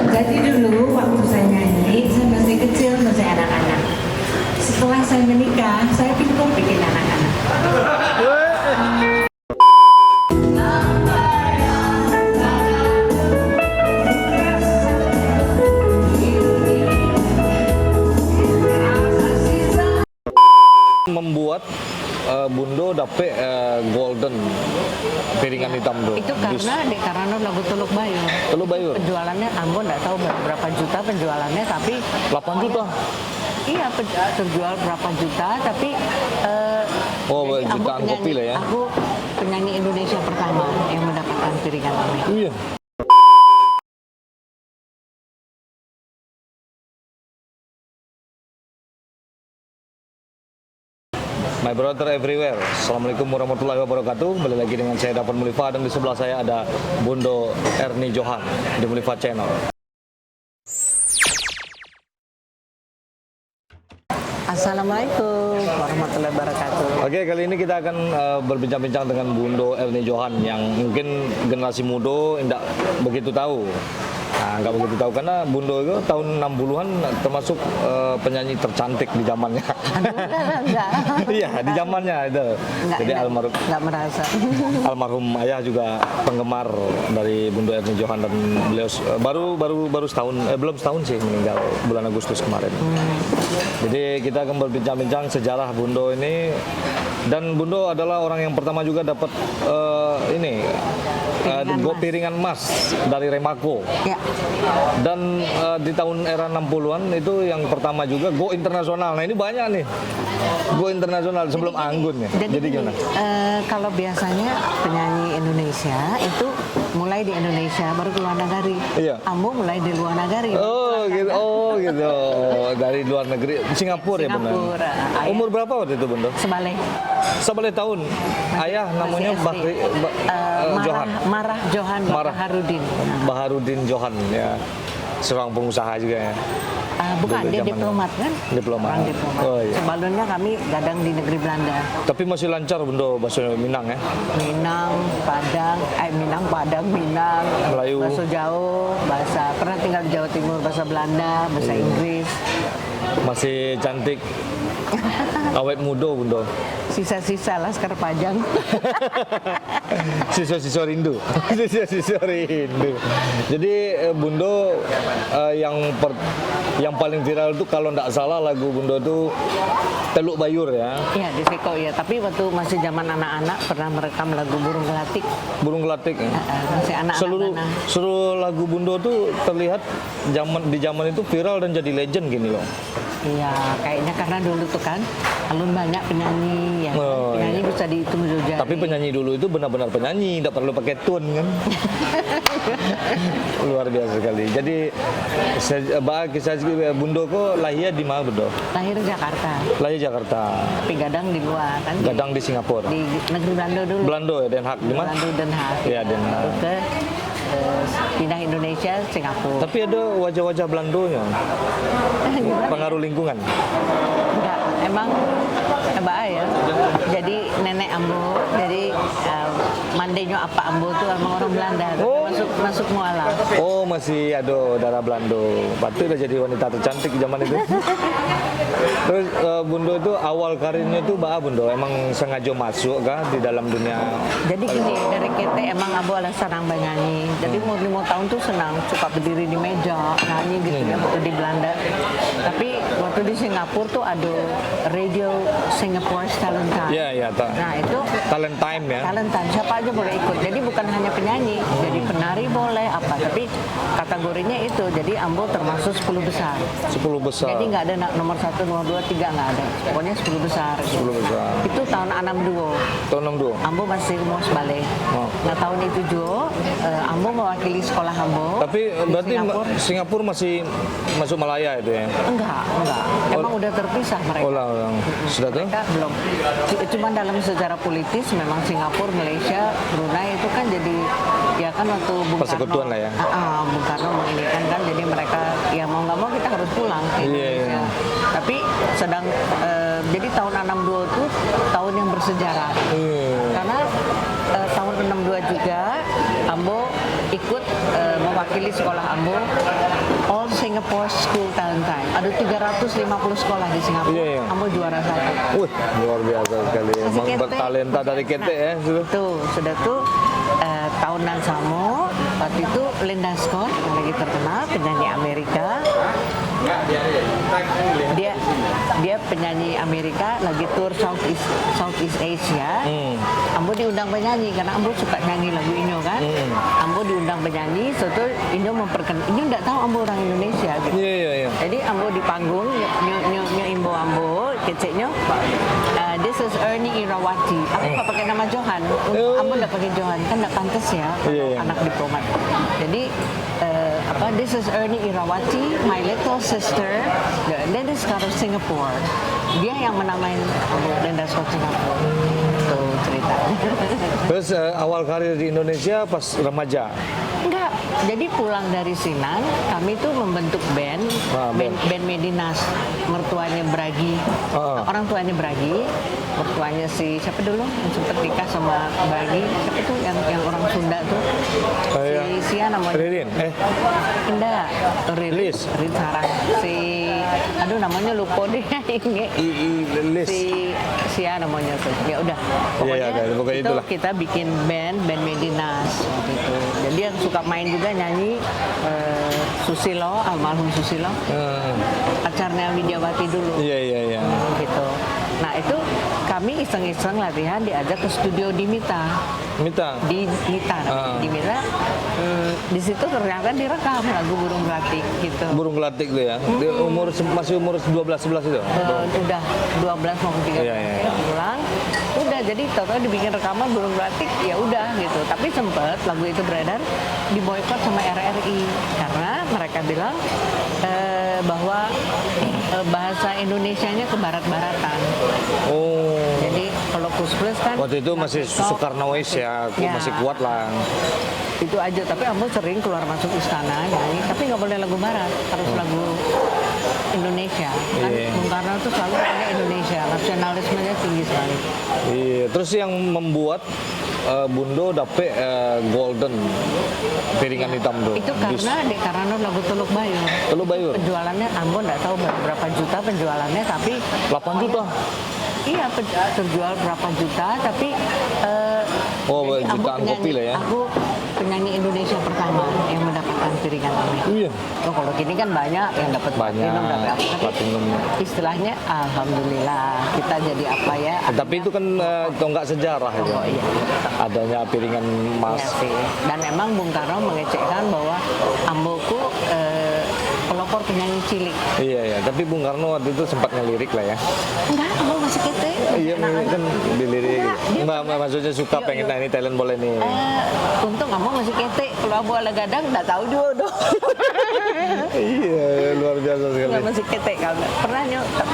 Jadi dulu waktu saya nyanyi, saya masih kecil, masih anak-anak. Setelah saya menikah, saya pintar bikin anak-anak. Membuat Bundo dapet golden piringan hitam tuh. Itu karena lagu Teluk Bayur. Teluk Bayur. Penjualannya, Ambo nggak tahu berapa juta penjualannya, tapi 8 juta. Iya, terjual berapa juta, tapi Oh, jadi jutaan kopi lah ya. Aku penyanyi Indonesia pertama yang mendapatkan piringan ini. Iya. My brother everywhere. Assalamualaikum warahmatullahi wabarakatuh. Kembali lagi dengan saya Dapan Mulifa, dan di sebelah saya ada Bundo Ernie Johan di Mulifa Channel. Assalamualaikum warahmatullahi wabarakatuh. Oke, kali ini kita akan berbincang-bincang dengan Bundo Ernie Johan yang mungkin generasi muda tidak begitu tahu. Nah, nggak begitu tahu karena Bundo itu tahun 60-an termasuk penyanyi tercantik di zamannya. Enggak. Iya, di zamannya itu. Jadi nggak merasa. Almarhum ayah juga penggemar dari Bundo Ernie Johan, dan beliau baru setahun, belum setahun sih, meninggal bulan Agustus kemarin. Jadi kita akan berbincang-bincang sejarah Bundo ini, dan Bundo adalah orang yang pertama juga dapat piringan emas dari Remako. Ya. Dan di tahun era 60-an itu yang pertama juga go internasional. Nah, ini banyak nih go internasional sebelum anggun ya. Jadi gimana? Kalau biasanya penyanyi Indonesia itu mulai di Indonesia baru ke luar negeri. Iya. Ambo mulai di luar negeri. Oh gitu. Dari luar negeri, Singapura ya benar. Umur berapa waktu itu Bundo? Sebalik tahun. Ayah namanya Johan. Baharudin. Baharudin Johan ya. Seorang pengusaha juga ya. Bukan, dia diplomat kan? Diplomat. Orang diplomat. Oh, iya. Sebelumnya kami gadang di negeri Belanda. Tapi masih lancar Bundo bahasa Minang ya? Minang, Padang, Melayu. bahasa Jawa, pernah tinggal di Jawa Timur, bahasa Belanda, bahasa Inggris. Masih cantik. Awet muda Bundo. Sisa-sisa Laskar Pajang. Sisa-sisa rindu. Sisa-sisa rindu. Jadi Bundo yang paling viral itu kalau tidak salah lagu Bundo itu Teluk Bayur ya. Iya, di Seko ya. Tapi waktu masih zaman anak-anak pernah merekam lagu Burung Gelatik. Burung Gelatik. Ya. Masih anak-anak. Seluruh lagu Bundo tuh terlihat di zaman itu viral dan jadi legend gini loh. Iya, kayaknya karena dulu tuh kan alun banyak penyanyi ya. Penyanyi iya. Bisa dihitung jari. Tapi penyanyi dulu itu benar-benar penyanyi, tidak perlu pakai tune kan. Luar biasa sekali. Jadi kisah Bundo kok lahir di mana Bundo? Lahir Jakarta. Lahir Jakarta. Tapi gadang di luar kan. Gadang di Singapura. Di negeri Belanda dulu. Belanda ya, Den Haag di mana? Belanda Den Haag. Iya, Den Haag. Pindah Indonesia, Singapura. Tapi ada wajah-wajah Belandonya. Pengaruh lingkungan. Enggak, emang ya. Jadi nenek Ambo, jadi mandenya apa Ambo tuh emang orang Belanda. Masuk mualaf. Oh, masih ada darah Belando. Patut udah jadi wanita tercantik di zaman itu. Terus Bundo itu awal karirnya itu Bundo emang sengaja masuk kah di dalam dunia? Jadi gini, dari kita emang Ambo adalah senang bernyanyi. Jadi umur 5 tahun tuh senang, suka berdiri di meja, nyanyi gitu ya waktu di Belanda. Tapi waktu di Singapura tuh ada radio Singapore Talent Time. Iya. Nah itu Talent Time ya. Talent Time, siapa aja boleh ikut. Jadi bukan hanya penyanyi, jadi penari boleh apa. Tapi kategorinya itu, jadi Ambo termasuk 10 besar. 10 besar. Jadi nggak ada nomor 1, nomor 2, 3 nggak ada. Pokoknya 10 besar. 10 besar. Itu tahun 62. Tahun 62. Ambo masih mau sebalik. Oh. Nah tahun itu juga Ambo mewakili sekolah Ambo. Tapi berarti Singapura masih masuk Malaya itu ya? Enggak. Emang udah terpisah mereka. Sudah tuh? Mereka belum. Cuma dalam sejarah politis memang Singapura, Malaysia, Brunei itu kan jadi ya kan waktu Bung persekutuan lah ya. Bung Karno menginginkan kan, jadi mereka ya mau nggak mau kita harus pulang ke Indonesia. Tapi jadi tahun 62 itu tahun yang bersejarah. Karena tahun 62 juga Ambo ikut mewakili sekolah Ambo All Singapore School Talent Time. Ada 350 sekolah di Singapura. Iya, iya. Ambo juara 1. Wih, luar biasa sekali. Emang Kete. bertalenta dari Kete ya. Sudah. Tuh, sudah tuh tahunan Samo. Waktu itu Linda Scott yang lagi terkenal, penyanyi Amerika. Dia penyanyi Amerika lagi tour Southeast Asia. Ambo diundang penyanyi karena Ambo suka nyanyi lagu Inyo kan. Ambo diundang penyanyi, soto Inyo Inyo nggak tahu Ambo orang Indonesia gitu. Iya. Jadi Ambo di panggung nyo imbo Ambo keceknya. This is Ernie Irawati. Aku nggak pakai nama Johan. Ambo nggak pakai Johan kan nggak pantas ya Iya. anak diplomat. Jadi this is Ernie Irawati, my little sister. Then is out of Singapore. Dia yang menamain Linda Scott Singapore. Tuh cerita. Terus awal karir di Indonesia pas remaja. Enggak. Jadi pulang dari Sinan, kami tuh membentuk band, band Medinas, mertuanya Bragi, orang tuanya Bragi, mertuanya si siapa dulu yang sempat nikah sama Bragi, siapa tuh yang orang Sunda tuh, si namanya. Ririn, Enggak, Lis. Rin Sarang, aduh namanya lupa deh ini. Lis. Si namanya tuh, ya udah. Pokoknya itu itulah. kita bikin band Medinas gitu. Jadi yang suka main juga nyanyi Susilo, almarhum Susilo. Pacarnya Widyawati dulu. Iya. Gitu. Nah itu kami iseng-iseng latihan diajak ke studio di Mita. Di Mita. Di Mita. Di situ ternyata direkam lagu Burung Gelatik gitu. Burung Gelatik tuh ya. Dia masih umur 12-11 itu. Udah 12 mau 13 Iya. pulang. Udah jadi total dibikin rekaman Burung Gelatik ya udah gitu. Tapi sempet lagu itu beredar diboykot sama RRI karena mereka bilang bahwa bahasa Indonesianya ke barat-baratan. Jadi kalau Kus Plus kan waktu itu masih Soekarnois ya, masih kuat lah. Itu aja, tapi Ambo sering keluar masuk istana nyanyi, tapi nggak boleh lagu barat, harus lagu Indonesia. Kan Bung Karno tuh selalu pakai Indonesia, nasionalismenya tinggi sekali. Iya, terus yang membuat Bundo dapet golden piringan hitam tuh. Itu karena Dek Karano lagu Teluk Bayur. Teluk Bayur. Penjualannya Ambo nggak tahu berapa juta penjualannya, tapi 8 juta. Iya, terjual berapa juta, tapi jadi jutaan kopi lah ya. Aku penyanyi Indonesia pertama yang mendapatkan piringan ini. Iya. Kalau gini kan banyak yang dapat platinum, dapat apa. Tapi platinum. istilahnya alhamdulillah kita jadi apa ya. Tapi itu kan tonggak sejarah itu. Iya. Adanya piringan emas. Iya sih. Dan memang Bung Karno mengecekkan bahwa Amboku pelopor penyanyi cilik. Iya, tapi Bung Karno waktu itu sempat ngelirik lah ya. Enggak, Ambo masih kete. Iya, kan dilirik. Mbak maksudnya suka pengen ini talent boleh nih. Untung Ambo masih kete. Kalau Ambo ala gadang, nggak tahu juga dong. Iya, luar biasa sekali. Nggak masih kete kalau pernah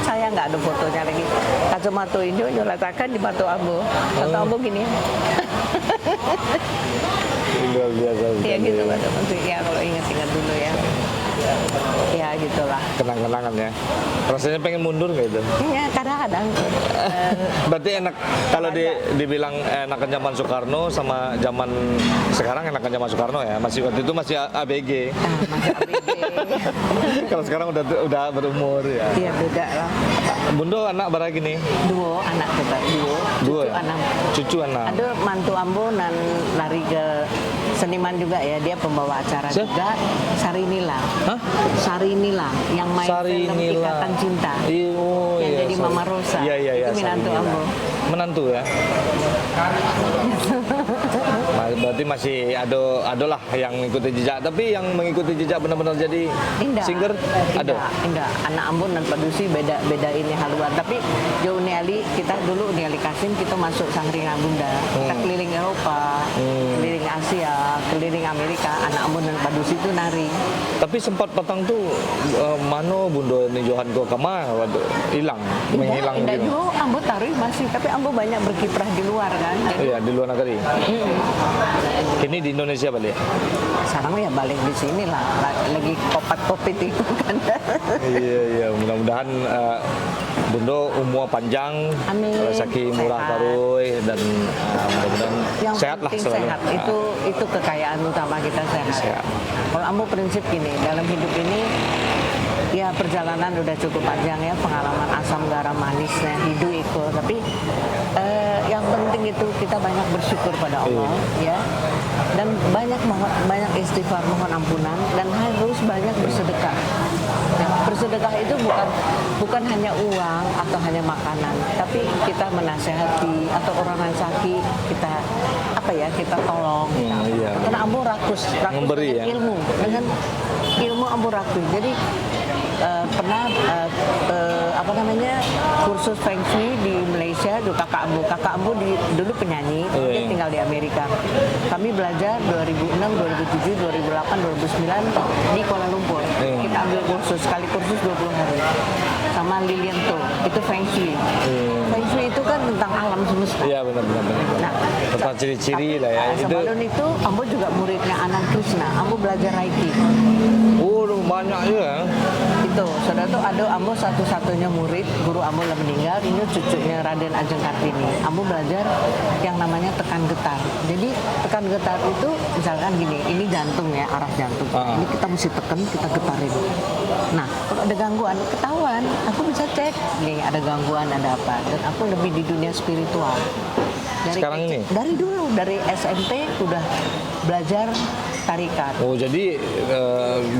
saya nggak ada fotonya lagi. Kacamata Indo nyolatakan di mata Ambo. Kata Ambo gini. Luar biasa sekali. Iya gitu Pak. Ya kalau ingat-ingat dulu ya. Ya gitulah. Kenang-kenangan ya. Rasanya pengen mundur nggak itu? Iya kadang-kadang. Berarti enak kalau dibilang enakan zaman Soekarno sama zaman sekarang enakan zaman Soekarno ya. Masih waktu itu masih ABG. Masih ABG. Kalau sekarang udah berumur ya. Iya beda lah. Bundo anak berapa gini? Dua anak coba. Dua. Cucu anak. Ada mantu Ambo dan lari ke seniman juga ya. Dia pembawa acara juga. Sari Nila. Hah? Sari Nila yang main film Ikatan Cinta. Yang jadi Mama Rosa. Iya. Itu menantu Ambo. Menantu ya. Berarti masih ada lah yang mengikuti jejak, tapi yang mengikuti jejak benar-benar jadi singer ada. Indah. Anak Ambon dan Padusi beda ini haluan. Tapi jauh Neali kita dulu Neali Kasim kita masuk Sangringan Bunda. Kita keliling Eropa, keliling Asia, keliling Amerika. Anak Ambon dan Padusi itu nari. Tapi sempat petang tuh mano Bundo ini Johan go kama hilang, menghilang Indah gitu. juga Ambo taruh masih, tapi Ambo banyak berkiprah di luar kan. Iya, di luar negeri. Kini di Indonesia balik. Sekarang ya balik di sini lah, lagi kopat-kopit itu kan. Iya, mudah-mudahan Bundo umur panjang, Amin. rezeki murah Sehat. karui dan mudah-mudahan Yang sehat lah penting selalu. sehat, itu kekayaan utama kita sehat. Sehat. Kalau ambo prinsip gini, dalam hidup ini ya perjalanan udah cukup panjang ya, pengalaman asam garam manisnya hidup itu, tapi yang penting itu kita banyak bersyukur pada Allah ya, dan banyak istighfar, mohon ampunan, dan harus banyak bersedekah. Ya, bersedekah itu bukan hanya uang atau hanya makanan, tapi kita menasehati atau orang yang sakit kita kita tolong. Iya. Karena ambo rakus Memberi, dengan ya. dengan ilmu ambo rakus. Jadi pernah kursus Feng Shui di Malaysia, kakak ambo dulu penyanyi, dia tinggal di Amerika. Kami belajar 2006, 2007, 2008, 2009 di Kuala Lumpur. Kita ambil kursus, sekali kursus 20 hari sama Lilian To, itu Feng Shui. Feng Shui itu kan tentang alam semesta. Iya benar. Nah, Tentang ciri-ciri lah ya. Itu. sebelum itu ambo juga muridnya Anand Krishna, ambo belajar Reiki. Oh, banyak juga. Itu, saudara tuh ada ambo satu-satunya murid, guru ambo udah meninggal, ini cucunya Raden Ajeng Kartini. Ambo belajar yang namanya tekan getar. Jadi tekan getar itu misalkan gini, ini jantung ya, arah jantung. Ini kita mesti tekan, kita getarin. Nah, kalau ada gangguan, ketahuan, aku bisa cek, nih ada gangguan, ada apa. Dan aku lebih di dunia spiritual. Sekarang ini? Dari dulu, dari SMP udah belajar tarikat. Oh, jadi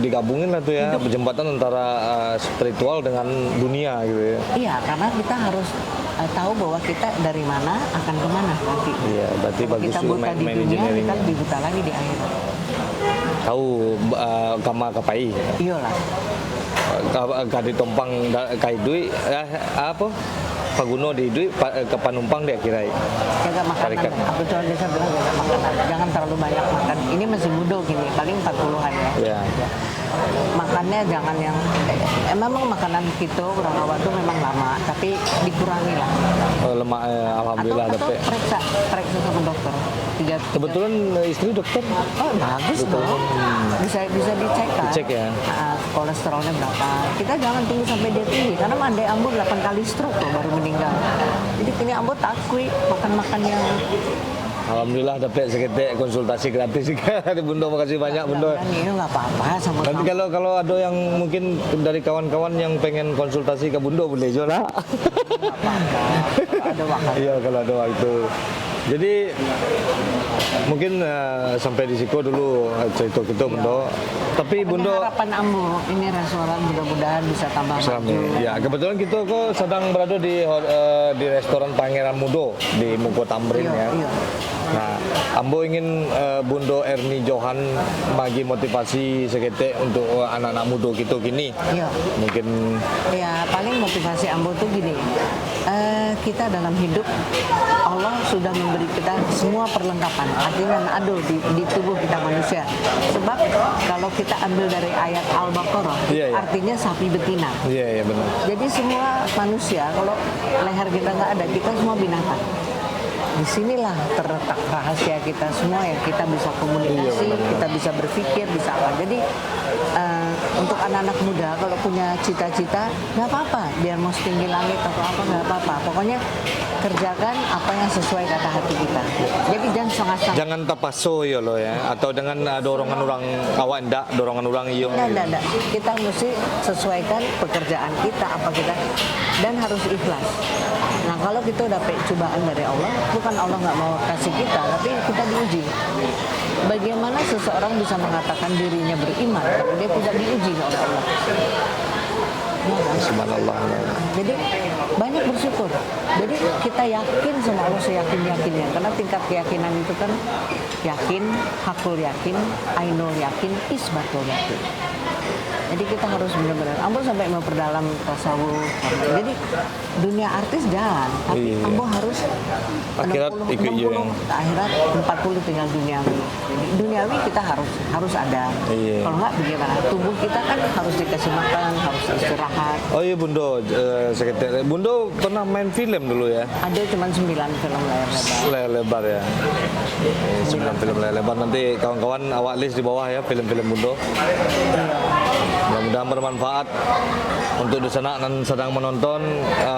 digabungin lah tuh ya, jembatan antara spiritual dengan dunia gitu ya. Iya, karena kita harus tahu bahwa kita dari mana akan kemana nanti. Iya, berarti Kalau bagus kita juga buta di dunia, engineering. kita lebih buta lagi di akhirat. Tahu kama kapai. Iyalah. Kadi tompang kaidui apa? Paguno di dui ke panumpang dia kirai. Jaga makanan. Tarikat. Aku cuma bisa bilang jaga makanan. Jangan terlalu banyak makan. Ini masih muda gini, paling 40-an ya. Iya. Makannya jangan yang memang makanan kita kurang awal itu memang lama, tapi dikurangi lah. Lemak alhamdulillah atau dapet. periksa sama dokter. Kebetulan istri dokter. Oh bagus dong. Bisa dicek kan. Dicek ya. Kolesterolnya berapa. Kita jangan tunggu sampai dia tinggi karena mandai ambo 8 kali stroke loh baru meninggal. Jadi kini ambo takui makan yang Alhamdulillah dapat seketik konsultasi gratis juga. Bunda makasih banyak Bunda. ini nggak apa-apa sama Nanti kalau ada yang mungkin dari kawan-kawan yang pengen konsultasi ke Bunda boleh juga. ada waktu. Iya kalau ada waktu. Jadi mungkin sampai di situ dulu cerita kita Bunda. Tapi Bunda harapan ambo ini restoran mudah-mudahan bisa tambah maju. Ya kebetulan kita kok sedang berada di restoran Pangeran Mudo di Muko Tamrin ya. Iya. Nah, ambo ingin Bundo Erni Johan bagi motivasi seketik untuk anak-anak muda kita gini. Iya. Mungkin Ya paling motivasi ambo tuh gini, kita dalam hidup Allah sudah memberi kita semua perlengkapan, artinya ada di tubuh kita manusia. Sebab kalau kita ambil dari ayat Al-Baqarah, Iya, iya. artinya sapi betina. iya benar. Jadi semua manusia, kalau leher kita nggak ada, kita semua binatang. Disinilah terletak rahasia kita semua ya, kita bisa komunikasi, kita bisa berpikir, bisa apa. Jadi untuk anak-anak muda kalau punya cita-cita nggak apa-apa, biar mau setinggi langit atau apa nggak apa-apa. Pokoknya kerjakan apa yang sesuai kata hati kita. Jadi jangan setengah-setengah. Jangan tapaso ya lo ya, atau dengan dorongan orang kawan ndak, dorongan orang iyo. Enggak. Kita mesti sesuaikan pekerjaan kita, apa kita, dan harus ikhlas. Nah kalau kita dapat cobaan dari Allah, bukan Allah nggak mau kasih kita, tapi kita diuji. Bagaimana seseorang bisa mengatakan dirinya beriman kalau dia tidak diuji oleh Allah? Ya kan? Subhanallah. Jadi banyak bersyukur. Jadi kita yakin sama Allah seyakin-yakinnya. Karena tingkat keyakinan itu kan yakin, hakul yakin, ainul yakin, isbatul yakin. Jadi kita harus benar-benar Ambo sampai memperdalam tasawuf. Jadi dunia artis jalan, tapi Iya. Ambo harus Akhirat ikut je yang- akhirat 40 tinggal duniawi. Jadi duniawi kita harus ada. Iya. Kalau nggak bagaimana? Tubuh kita kan harus dikasih makan, harus istirahat. Oh iya Bundo, sekretar. Bundo pernah main film dulu ya? Ada cuma 9 film layar lebar. Layar lebar ya. 9 film layar lebar. Nanti kawan-kawan awak list di bawah ya film-film Bundo. Mudah-mudahan bermanfaat untuk di sana dan sedang menonton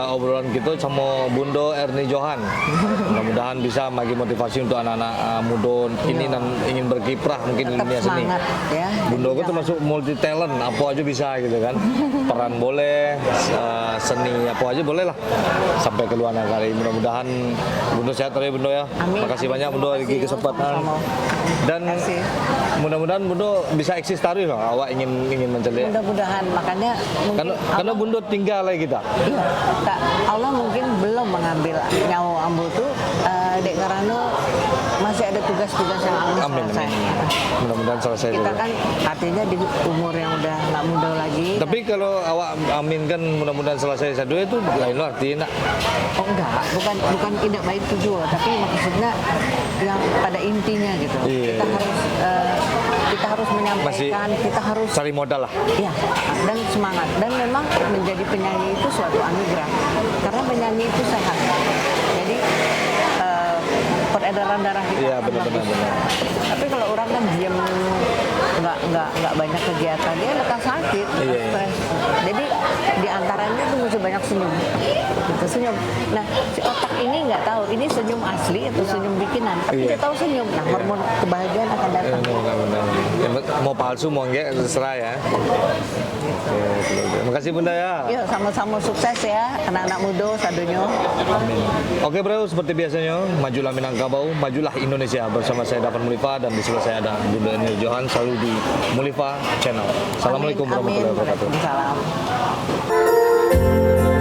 obrolan kita sama Bundo Erni Johan. Mudah-mudahan bisa bagi motivasi untuk anak-anak muda ini dan ingin berkiprah mungkin di Tetap dunia seni. semangat ya. Bundo itu termasuk multi talent, apa aja bisa gitu kan. Peran boleh, seni apa aja boleh lah. Sampai ke luar negara. Mudah-mudahan Bundo sehat terus Bundo ya. Amin, Makasih amin. banyak Bundo Terima bagi kasih, kesempatan. sama-sama. Dan Terima kasih. mudah-mudahan Bundo bisa eksis tarif lah. Awak ingin mencelik. Mudah-mudahan makanya mungkin Karena Bundo tinggal lagi kita. iya, tak, Allah mungkin belum mengambil nyawa Ambo tuh dek karena masih ada tugas-tugas yang harus Amin, selesai. amin. Mudah-mudahan selesai Kita juga. kan artinya di umur yang udah nggak muda lagi. Tapi kalau awak aminkan mudah-mudahan selesai satu itu lain artinya. Oh enggak, bukan tidak baik itu juga, tapi maksudnya yang pada intinya gitu. Iya. Kita harus menyampaikan, kita harus Cari modal lah. ya dan semangat dan memang menjadi penyanyi itu suatu anugerah karena penyanyi itu sehat. Jadi peredaran darah kita Iya akan benar-benar bagus. benar. Tapi kalau orang kan diam nggak banyak kegiatan dia lekas sakit, lekas Iya, iya. stres. Jadi di antaranya tuh mesti banyak senyum, gitu senyum. Nah si otak ini nggak tahu ini senyum asli atau senyum bikinan, tapi Iya. dia tahu senyum. Nah hormon kebahagiaan akan datang. Benar-benar. Mau palsu mau enggak terserah ya. Oke, oke. Makasih Bunda ya. Yuk sama-sama sukses ya anak-anak muda sadunya. Amin. Oke bro, seperti biasanya, majulah Minangkabau, majulah Indonesia. Bersama saya Davan Mulifa dan di sebelah saya ada Bunda Erni Johan, selalu di Mulifa Channel. Assalamualaikum Amin, warahmatullahi amin. wabarakatuh. Waalaikumsalam.